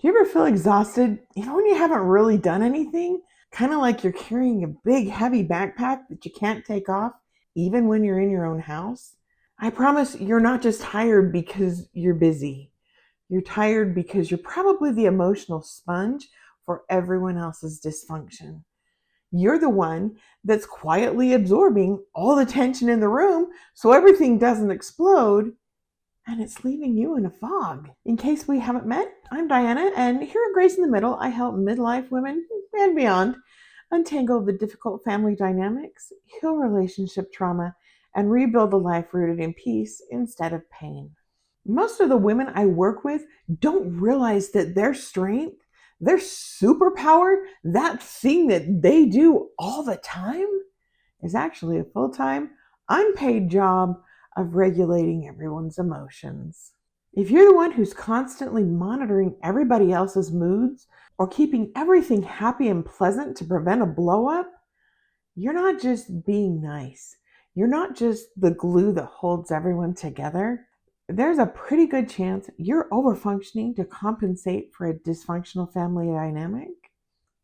Do you ever feel exhausted, when you haven't really done anything? Kind of like you're carrying a big, heavy backpack that you can't take off, even when you're in your own house? I promise you're not just tired because you're busy. You're tired because you're probably the emotional sponge for everyone else's dysfunction. You're the one that's quietly absorbing all the tension in the room so everything doesn't explode, and it's leaving you in a fog. In case we haven't met, I'm Diana, and here at Grace in the Middle, I help midlife women and beyond untangle the difficult family dynamics, heal relationship trauma, and rebuild a life rooted in peace instead of pain. Most of the women I work with don't realize that their strength, their superpower, that thing that they do all the time, is actually a full-time, unpaid job of regulating everyone's emotions. If you're the one who's constantly monitoring everybody else's moods or keeping everything happy and pleasant to prevent a blow-up, you're not just being nice. You're not just the glue that holds everyone together. There's a pretty good chance you're overfunctioning to compensate for a dysfunctional family dynamic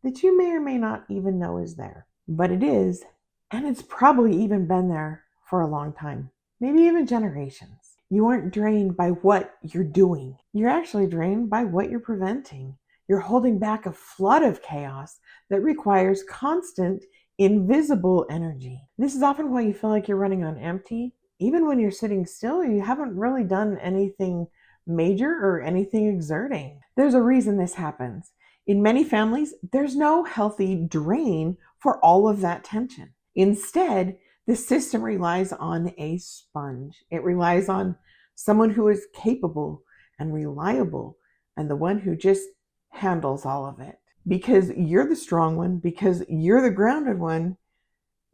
that you may or may not even know is there. But it is, and it's probably even been there for a long time, maybe even generations. You aren't drained by what you're doing. You're actually drained by what you're preventing. You're holding back a flood of chaos that requires constant, invisible energy. This is often why you feel like you're running on empty, even when you're sitting still. You haven't really done anything major or anything exerting. There's a reason this happens. In many families, there's no healthy drain for all of that tension. Instead, the system relies on a sponge. It relies on someone who is capable and reliable and the one who just handles all of it. Because you're the strong one, because you're the grounded one,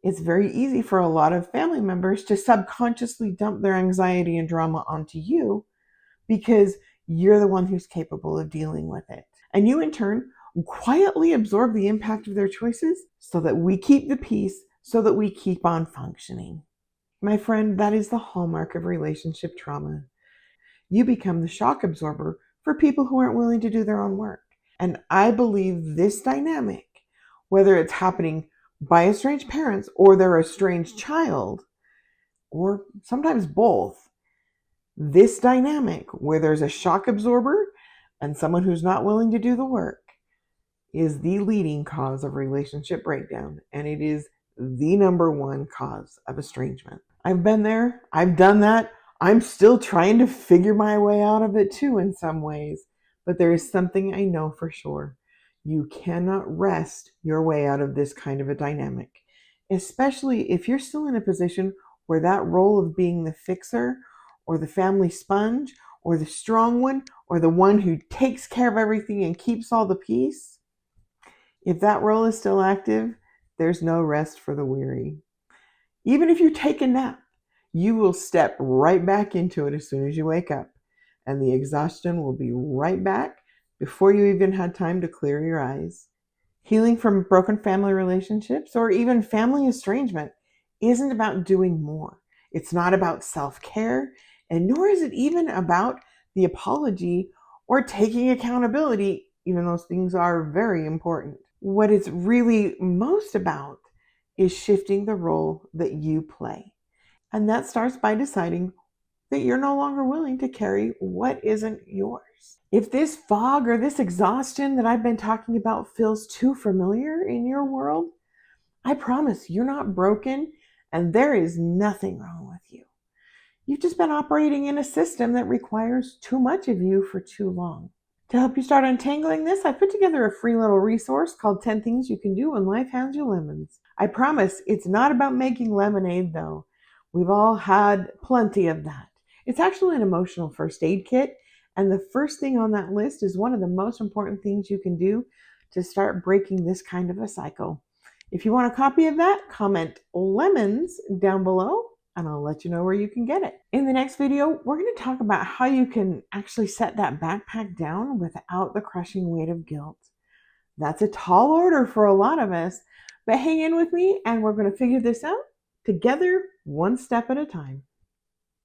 it's very easy for a lot of family members to subconsciously dump their anxiety and drama onto you because you're the one who's capable of dealing with it. And you, in turn, quietly absorb the impact of their choices so that we keep the peace, so that we keep on functioning. My friend, that is the hallmark of relationship trauma. You become the shock absorber for people who aren't willing to do their own work. And I believe this dynamic, whether it's happening by estranged parents or their estranged child, or sometimes both, this dynamic where there's a shock absorber and someone who's not willing to do the work is the leading cause of relationship breakdown, and it is the number one cause of estrangement. I've been there, I've done that. I'm still trying to figure my way out of it too in some ways, but there is something I know for sure. You cannot rest your way out of this kind of a dynamic, especially if you're still in a position where that role of being the fixer or the family sponge or the strong one or the one who takes care of everything and keeps all the peace, if that role is still active, there's no rest for the weary. Even if you take a nap, you will step right back into it as soon as you wake up, and the exhaustion will be right back before you even had time to clear your eyes. Healing from broken family relationships or even family estrangement isn't about doing more. It's not about self-care, and nor is it even about the apology or taking accountability, even those things are very important. What it's really most about is shifting the role that you play. And that starts by deciding that you're no longer willing to carry what isn't yours. If this fog or this exhaustion that I've been talking about feels too familiar in your world, I promise you're not broken and there is nothing wrong with you. You've just been operating in a system that requires too much of you for too long. To help you start untangling this, I put together a free little resource called 10 Things You Can Do When Life Hands You Lemons. I promise it's not about making lemonade though. We've all had plenty of that. It's actually an emotional first aid kit, and the first thing on that list is one of the most important things you can do to start breaking this kind of a cycle. If you want a copy of that, comment lemons down below and I'll let you know where you can get it. In the next video, we're going to talk about how you can actually set that backpack down without the crushing weight of guilt. That's a tall order for a lot of us, but hang in with me and we're going to figure this out together, one step at a time.